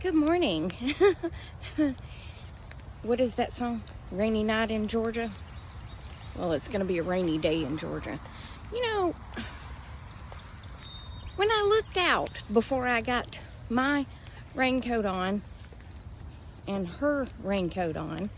Good morning. What is that song? Rainy night in Georgia? Well, it's going to be a rainy day in Georgia. You know, when I looked out before I got my raincoat on and her raincoat on,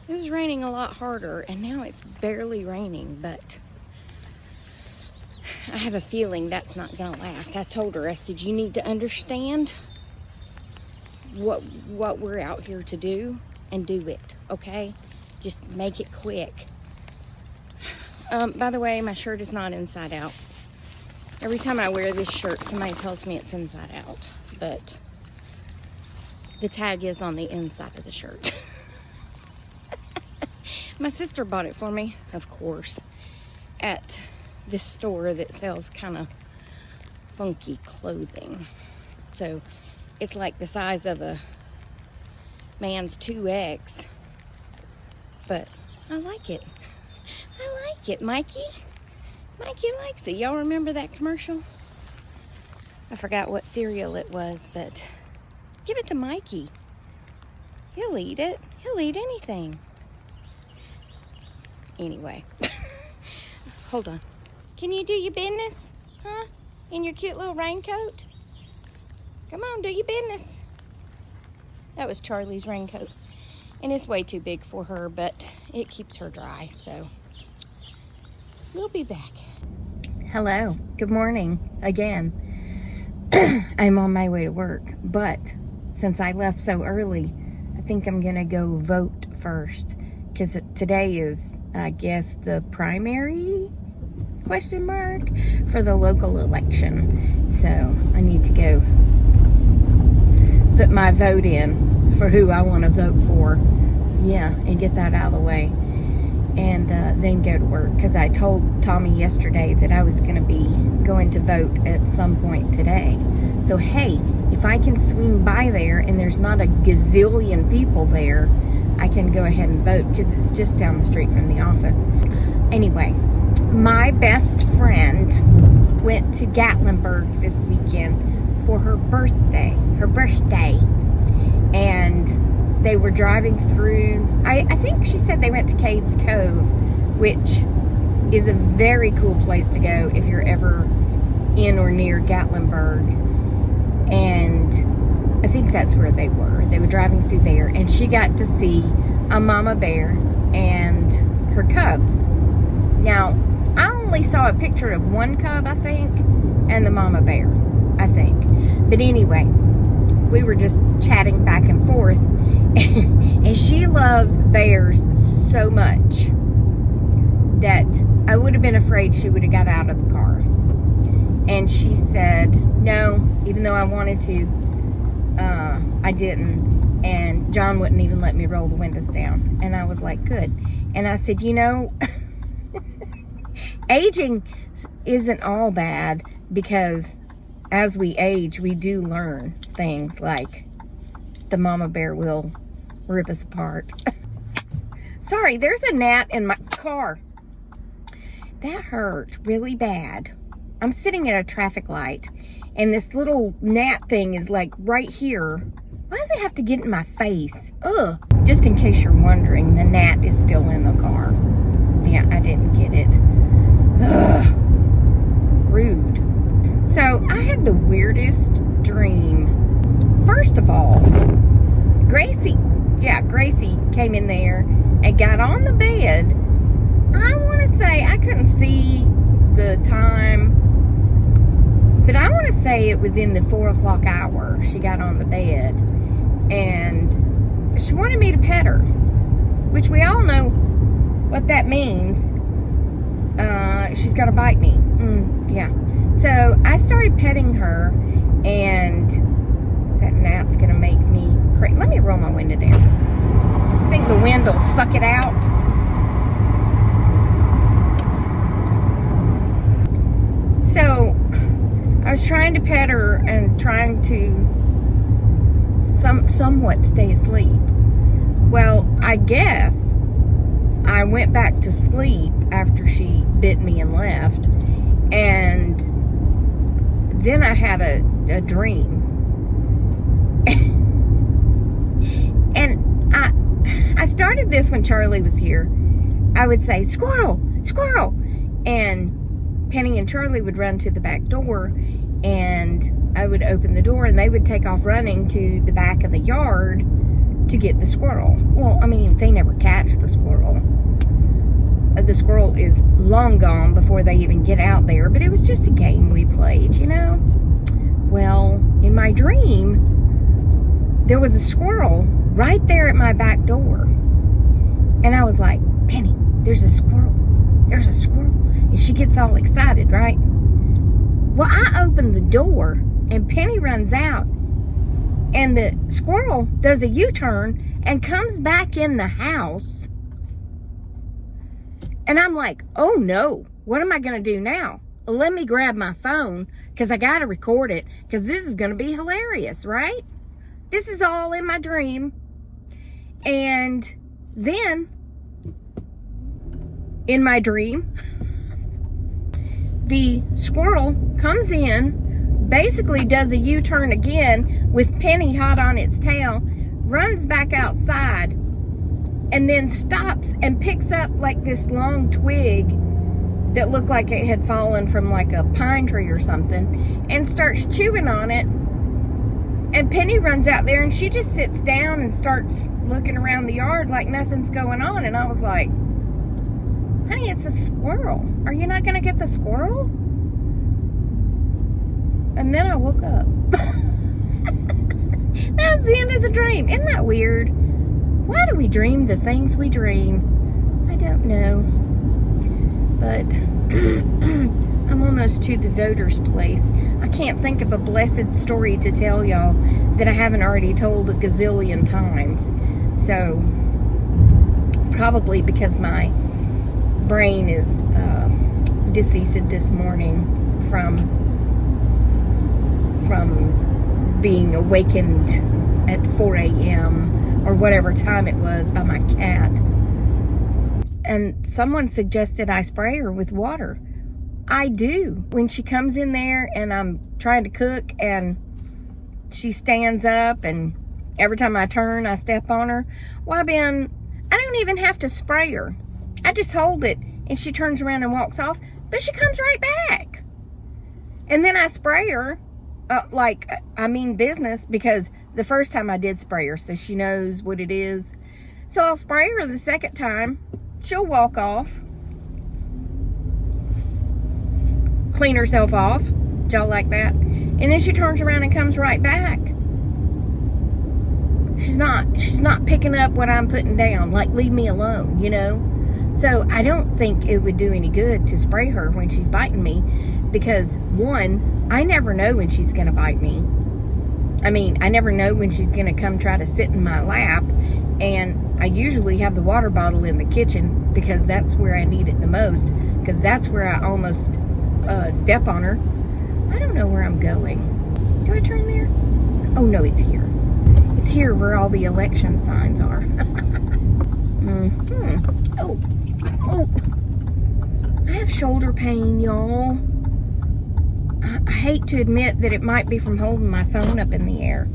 it was raining a lot harder, and now it's barely raining, but I have a feeling that's not going to last. I told her, I said, you need to understand what we're out here to do and do it, okay? Just make it quick. By the way, my shirt is not inside out. Every time I wear this shirt, somebody tells me it's inside out, but the tag is on the inside of the shirt. My sister bought it for me, of course, at this store that sells kind of funky clothing. So it's like the size of a man's 2X, but I like it. I like it, Mikey. Mikey likes it. Y'all remember that commercial? I forgot what cereal it was, but give it to Mikey. He'll eat it. He'll eat anything. Anyway, hold on. Can you do your business, huh? In your cute little raincoat? Come on, do your business. That was Charlie's raincoat. And it's way too big for her, but it keeps her dry, so we'll be back. Hello, good morning again. I'm on my way to work, but since I left so early, I think I'm gonna go vote first, because today is, I guess, the primary ? For the local election. So I need to go put my vote in for who I want to vote for. Yeah, and get that out of the way. And then go to work. Because I told Tommy yesterday that I was going to be going to vote at some point today. So hey, if I can swing by there and there's not a gazillion people there, I can go ahead and vote because it's just down the street from the office. Anyway, my best friend went to Gatlinburg this weekend for her birthday. And they were driving through, I think she said they went to Cades Cove, which is a very cool place to go if you're ever in or near Gatlinburg. And I think that's where they were. They were driving through there, and she got to see a mama bear and her cubs. Now, I only saw a picture of one cub, I think, and the mama bear, I think. But anyway, we were just chatting back and forth, and she loves bears so much that I would have been afraid she would have got out of the car. And she said, no, even though I wanted to, I didn't. And John wouldn't even let me roll the windows down. And I was like, good. And I said, you know, aging isn't all bad, because as we age, we do learn things like the mama bear will rip us apart. Sorry, there's a gnat in my car. That hurt really bad. I'm sitting at a traffic light, and this little gnat thing is like right here. Why does it have to get in my face? Ugh. Just in case you're wondering, the gnat is still in the car. Yeah, I didn't get it. Ugh. Rude. So I had the weirdest dream. First of all, Gracie came in there and got on the bed. I want to say, I couldn't see the time, but I want to say it was in the 4 o'clock hour. She got on the bed and she wanted me to pet her, which we all know what that means. She's gonna bite me. Yeah. So I started petting her, and that gnat's gonna make me crazy. Let me roll my window down. I think the wind will suck it out. So I was trying to pet her and trying to somewhat stay asleep. Well, I guess I went back to sleep after she bit me and left, and then I had a dream. started this when Charlie was here. I would say, squirrel, squirrel. And Penny and Charlie would run to the back door, and I would open the door, and they would take off running to the back of the yard to get the squirrel. Well, I mean, they never catch the squirrel. The squirrel is long gone before they even get out there, but it was just a game we played, you know? Well, in my dream, there was a squirrel right there at my back door. And I was like, Penny, there's a squirrel. There's a squirrel. And she gets all excited, right? Well, I open the door, and Penny runs out, and the squirrel does a U-turn and comes back in the house. And I'm like, oh no, what am I going to do now? Well, let me grab my phone, because I got to record it, because this is going to be hilarious, right? This is all in my dream. And then, in my dream, the squirrel comes in, basically does a U-turn again with Penny hot on its tail, runs back outside, and then stops and picks up like this long twig that looked like it had fallen from like a pine tree or something, and starts chewing on it. And Penny runs out there, and she just sits down and starts looking around the yard like nothing's going on. And I was like, honey, it's a squirrel. Are you not going to get the squirrel? And then I woke up. That was the end of the dream. Isn't that weird? Why do we dream the things we dream? I don't know. But I'm almost to the voter's place. I can't think of a blessed story to tell y'all that I haven't already told a gazillion times. So, probably because my brain is deceased this morning from being awakened at 4 a.m. or whatever time it was by my cat. And someone suggested I spray her with water. I do. When she comes in there and I'm trying to cook and she stands up, and every time I turn, I step on her. Why, Ben, I don't even have to spray her. I just hold it, and she turns around and walks off, but she comes right back. And then I spray her, I mean business, because the first time I did spray her, so she knows what it is. So I'll spray her the second time. She'll walk off, clean herself off, y'all like that. And then she turns around and comes right back. She's not picking up what I'm putting down. Like, leave me alone, you know? So I don't think it would do any good to spray her when she's biting me, because one, I never know when she's going to bite me. I mean, I never know when she's going to come try to sit in my lap, and I usually have the water bottle in the kitchen because that's where I need it the most, because that's where I almost step on her. I don't know where I'm going. Do I turn there? Oh no, it's here. It's here where all the election signs are. Oh, I have shoulder pain, y'all. I hate to admit that it might be from holding my phone up in the air.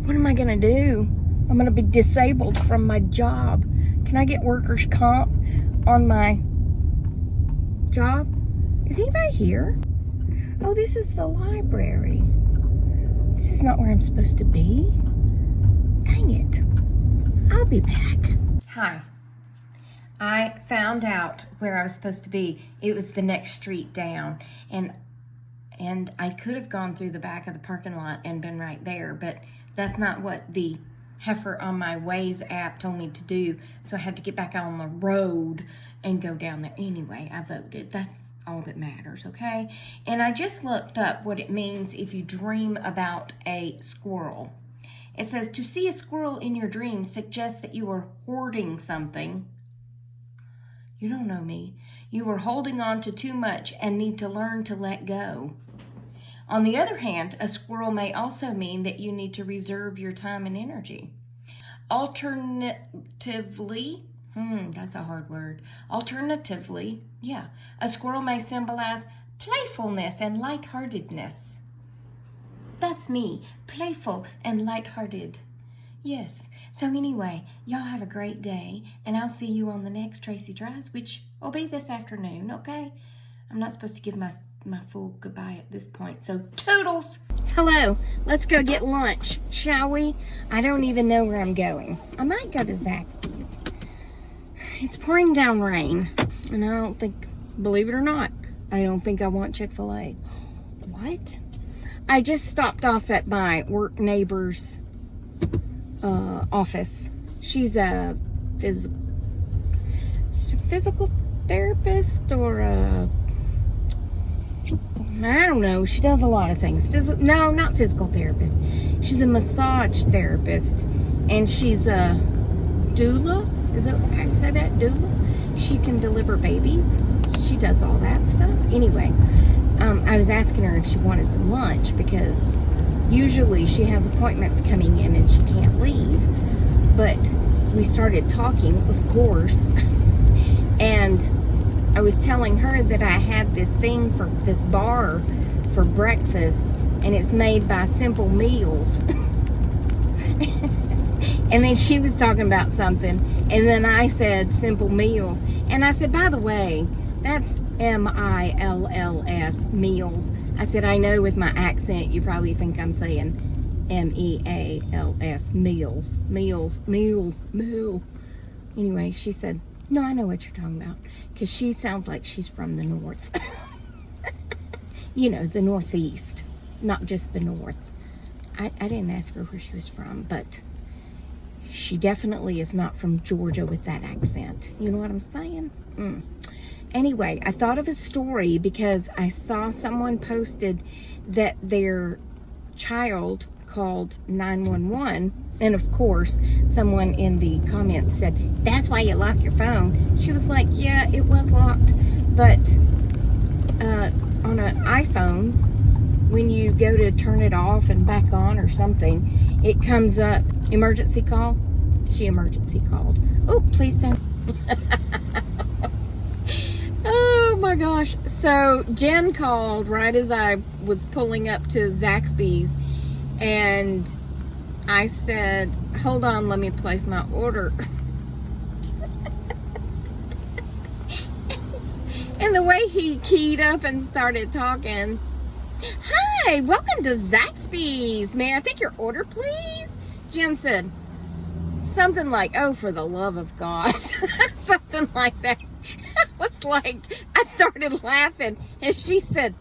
What am I gonna do? I'm gonna be disabled from my job. Can I get workers' comp on my job? Is anybody here? Oh, this is the library. This is not where I'm supposed to be. Dang it. I'll be back. Hi. I found out where I was supposed to be. It was the next street down. And I could have gone through the back of the parking lot and been right there, but that's not what the heifer on my Waze app told me to do. So I had to get back on the road and go down there. Anyway, I voted. That's all that matters, okay? And I just looked up what it means if you dream about a squirrel. It says, to see a squirrel in your dream suggests that you are hoarding something. You don't know me. You are holding on to too much and need to learn to let go. On the other hand, a squirrel may also mean that you need to reserve your time and energy. Alternatively, that's a hard word. Alternatively, a squirrel may symbolize playfulness and lightheartedness. That's me, playful and lighthearted. Yes, So anyway, y'all have a great day, and I'll see you on the next Tracy Drives, which will be this afternoon, okay? I'm not supposed to give my full goodbye at this point, so toodles! Hello, let's go get lunch, shall we? I don't even know where I'm going. I might go to Zaxby's. It's pouring down rain, and I don't think, believe it or not, I don't think I want Chick-fil-A. What? I just stopped off at my work neighbor's office. She's a physical therapist or I don't know. She does a lot of things. No, not physical therapist. She's a massage therapist, and she's a doula. Is that how you say that? Doula? She can deliver babies. She does all that stuff. Anyway, I was asking her if she wanted some lunch because usually she has appointments coming in and she can't leave. But we started talking, of course, and I was telling her that I had this thing for this bar for breakfast, and it's made by Simple Meals. And then she was talking about something, and then I said Simple Meals, and I said, by the way, that's M-I-L-L-S, meals. I said, I know with my accent you probably think I'm saying M-E-A-L-S, meals, meal. Anyway, she said, no, I know what you're talking about, because she sounds like she's from the north. You know, the northeast, not just the north. I didn't ask her where she was from, but she definitely is not from Georgia with that accent. You know what I'm saying? Anyway, I thought of a story because I saw someone posted that their child called 911, and of course someone in the comments said, that's why you lock your phone. She was like, yeah, it was locked, but on an iPhone, when you go to turn it off and back on or something, it comes up, emergency call. She emergency called. Oh, please don't. Oh my gosh. So Jen called right as I was pulling up to Zaxby's, and I said, hold on, let me place my order. And the way he keyed up and started talking, hi, welcome to Zaxby's. May I take your order, please? Jen said something like, oh, for the love of God. Something like that. I was like, I started laughing, and she said,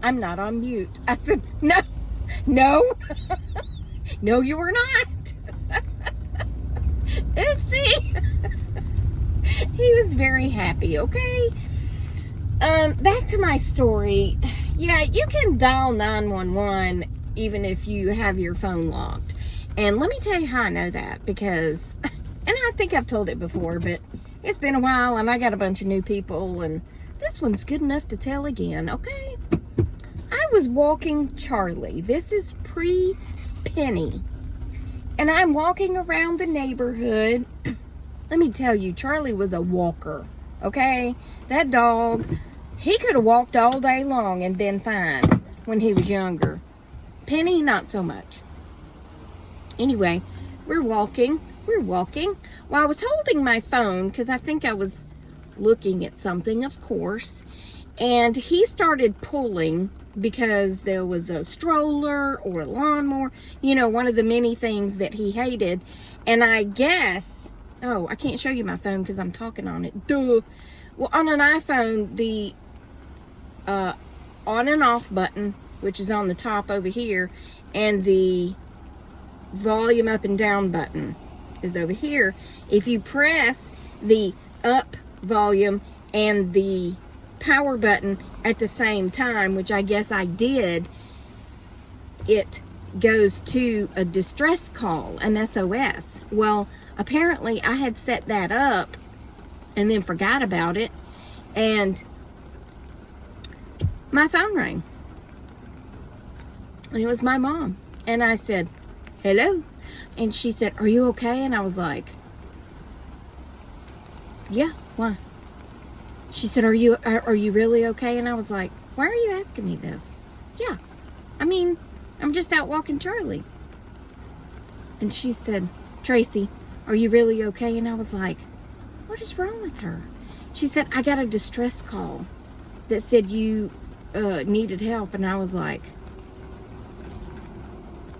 I'm not on mute. I said, no, no, you were not. Oopsie. He was very happy, okay? Back to my story. Yeah, you can dial 911 even if you have your phone locked. And let me tell you how I know that, because, and I think I've told it before, but it's been a while and I got a bunch of new people, and this one's good enough to tell again, okay? I was walking Charlie. This is pre-Penny. And I'm walking around the neighborhood. Let me tell you, Charlie was a walker, okay? That dog, he could have walked all day long and been fine when he was younger. Penny, not so much. Anyway, we're walking. Well, I was holding my phone because I think I was looking at something, of course. And he started pulling because there was a stroller or a lawnmower, you know, one of the many things that he hated. And I guess, oh, I can't show you my phone because I'm talking on it. Duh. Well, on an iPhone, the on and off button, which is on the top over here, and the volume up and down button is over here. If you press the up volume and the power button at the same time, which I guess I did, it goes to a distress call, an SOS. Well, apparently I had set that up and then forgot about it, and my phone rang, and it was my mom. And I said, hello? And she said, are you okay? And I was like, yeah, why? She said, are you really okay? And I was like, why are you asking me this? Yeah, I mean, I'm just out walking Charlie. And she said, Tracy, are you really okay? And I was like, what is wrong with her? She said, I got a distress call that said you needed help. And I was like,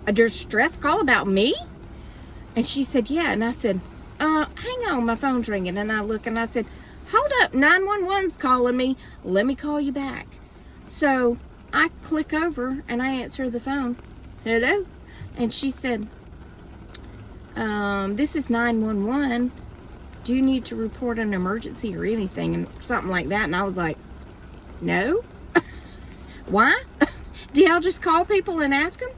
a distress call about me? And she said, yeah. And I said, hang on, my phone's ringing. And I look and I said, hold up, 911's calling me. Let me call you back. So I click over and I answer the phone. Hello? And she said, this is 911. Do you need to report an emergency or anything? And something like that. And I was like, no. Why? Do y'all just call people and ask them?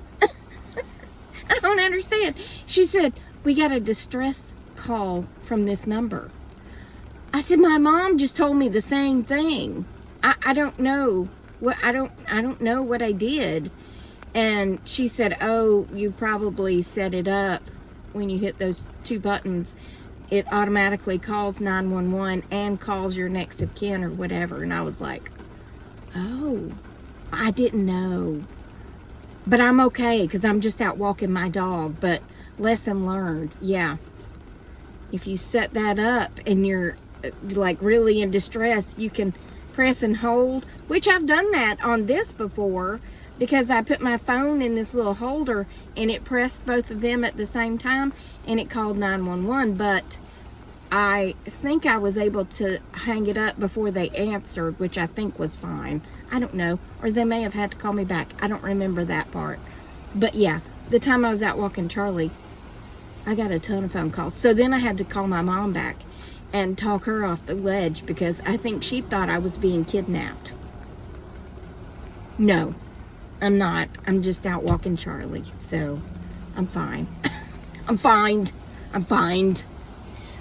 I don't understand. She said, we got a distress call from this number. I said, my mom just told me the same thing. I don't know what I don't know what I did. And she said, oh, you probably set it up when you hit those two buttons. It automatically calls 911 and calls your next of kin or whatever. And I was like, oh, I didn't know. But I'm okay because I'm just out walking my dog. But lesson learned, yeah. If you set that up and you're like really in distress, you can press and hold, which I've done that on this before because I put my phone in this little holder and it pressed both of them at the same time and it called 911. But I think I was able to hang it up before they answered, which I think was fine. I don't know. Or they may have had to call me back. I don't remember that part. But yeah, the time I was out walking Charlie, I got a ton of phone calls. So then I had to call my mom back and talk her off the ledge because I think she thought I was being kidnapped. No, I'm not. I'm just out walking Charlie. So I'm fine. I'm fine. I'm fine.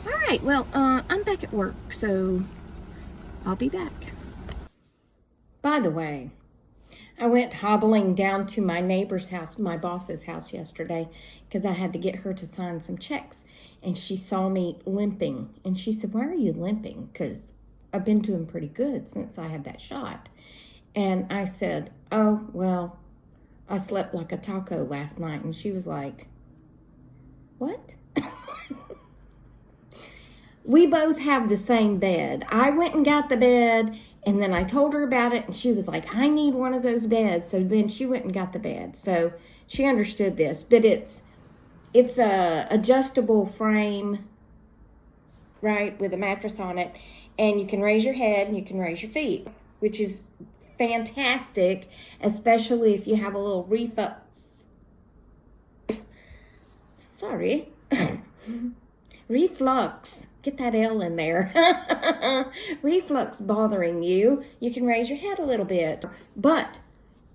All right, well, I'm back at work, so I'll be back. By the way, I went hobbling down to my neighbor's house, my boss's house yesterday, because I had to get her to sign some checks. And she saw me limping, and she said, why are you limping? Because I've been doing pretty good since I had that shot. And I said, oh, well, I slept like a taco last night. And she was like, what? We both have the same bed. I went and got the bed, and then I told her about it, and she was like, I need one of those beds. So then she went and got the bed. So she understood this, but it's a adjustable frame, right, with a mattress on it, and you can raise your head and you can raise your feet, which is fantastic, especially if you have a little reflux. Get that L in there. Reflux bothering you, you can raise your head a little bit. But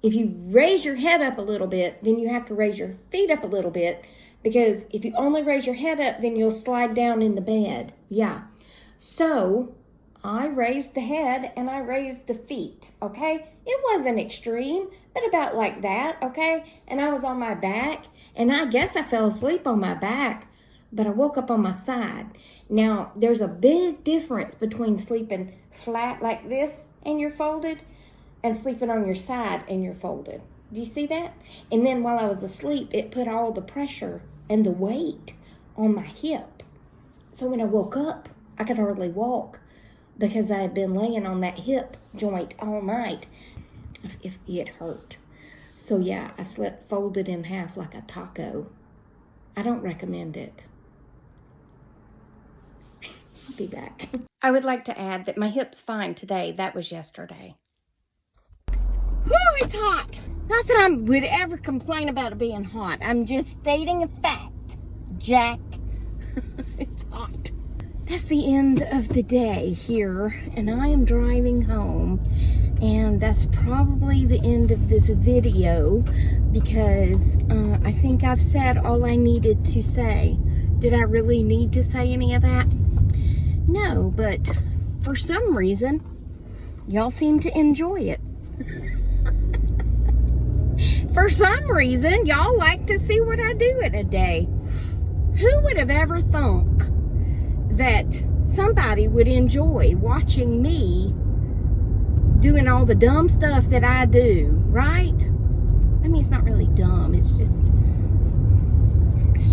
if you raise your head up a little bit, then you have to raise your feet up a little bit, because if you only raise your head up, then you'll slide down in the bed. Yeah. So I raised the head and I raised the feet, okay? It wasn't extreme, but about like that, okay? And I was on my back, and I guess I fell asleep on my back, but I woke up on my side. Now, there's a big difference between sleeping flat like this and you're folded and sleeping on your side and you're folded. Do you see that? And then while I was asleep, it put all the pressure and the weight on my hip. So when I woke up, I could hardly walk because I had been laying on that hip joint all night. If it hurt. So yeah, I slept folded in half like a taco. I don't recommend it. I'll be back. I would like to add that my hip's fine today. That was yesterday. Woo, it's hot. Not that I would ever complain about it being hot. I'm just stating a fact, Jack. It's hot. That's the end of the day here, and I am driving home. And that's probably the end of this video, because I think I've said all I needed to say. Did I really need to say any of that? No, but for some reason, y'all seem to enjoy it. For some reason, y'all like to see what I do in a day. Who would have ever thunk that somebody would enjoy watching me doing all the dumb stuff that I do, right? I mean, it's not really dumb. It's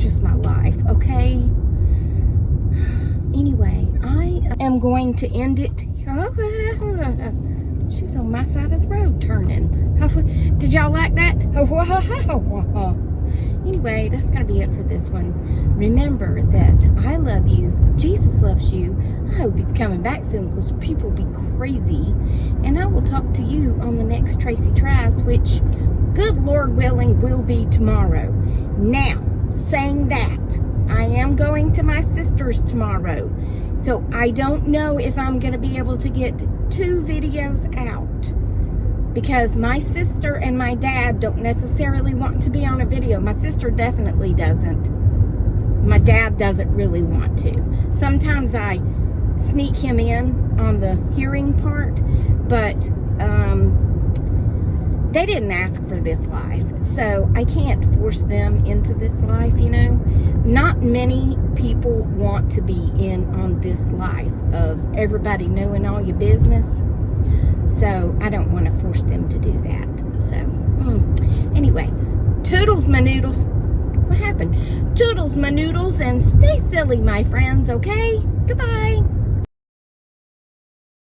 just my life, okay? am going to end it. She was on my side of the road turning. Did y'all like that? Anyway, that's going to be it for this one. Remember that I love you. Jesus loves you. I hope he's coming back soon because people be crazy. And I will talk to you on the next Tracy Tries, which, good Lord willing, will be tomorrow. Now, saying that, I am going to my sister's tomorrow. So I don't know if I'm going to be able to get 2 videos out. Because my sister and my dad don't necessarily want to be on a video. My sister definitely doesn't. My dad doesn't really want to. Sometimes I sneak him in on the hearing part, but they didn't ask for this life. So I can't force them into this life, you know. Not many people want to be in on this life of everybody knowing all your business. So I don't want to force them to do that. So anyway, toodles my noodles. What happened? Toodles my noodles, and stay silly, my friends, okay? Goodbye.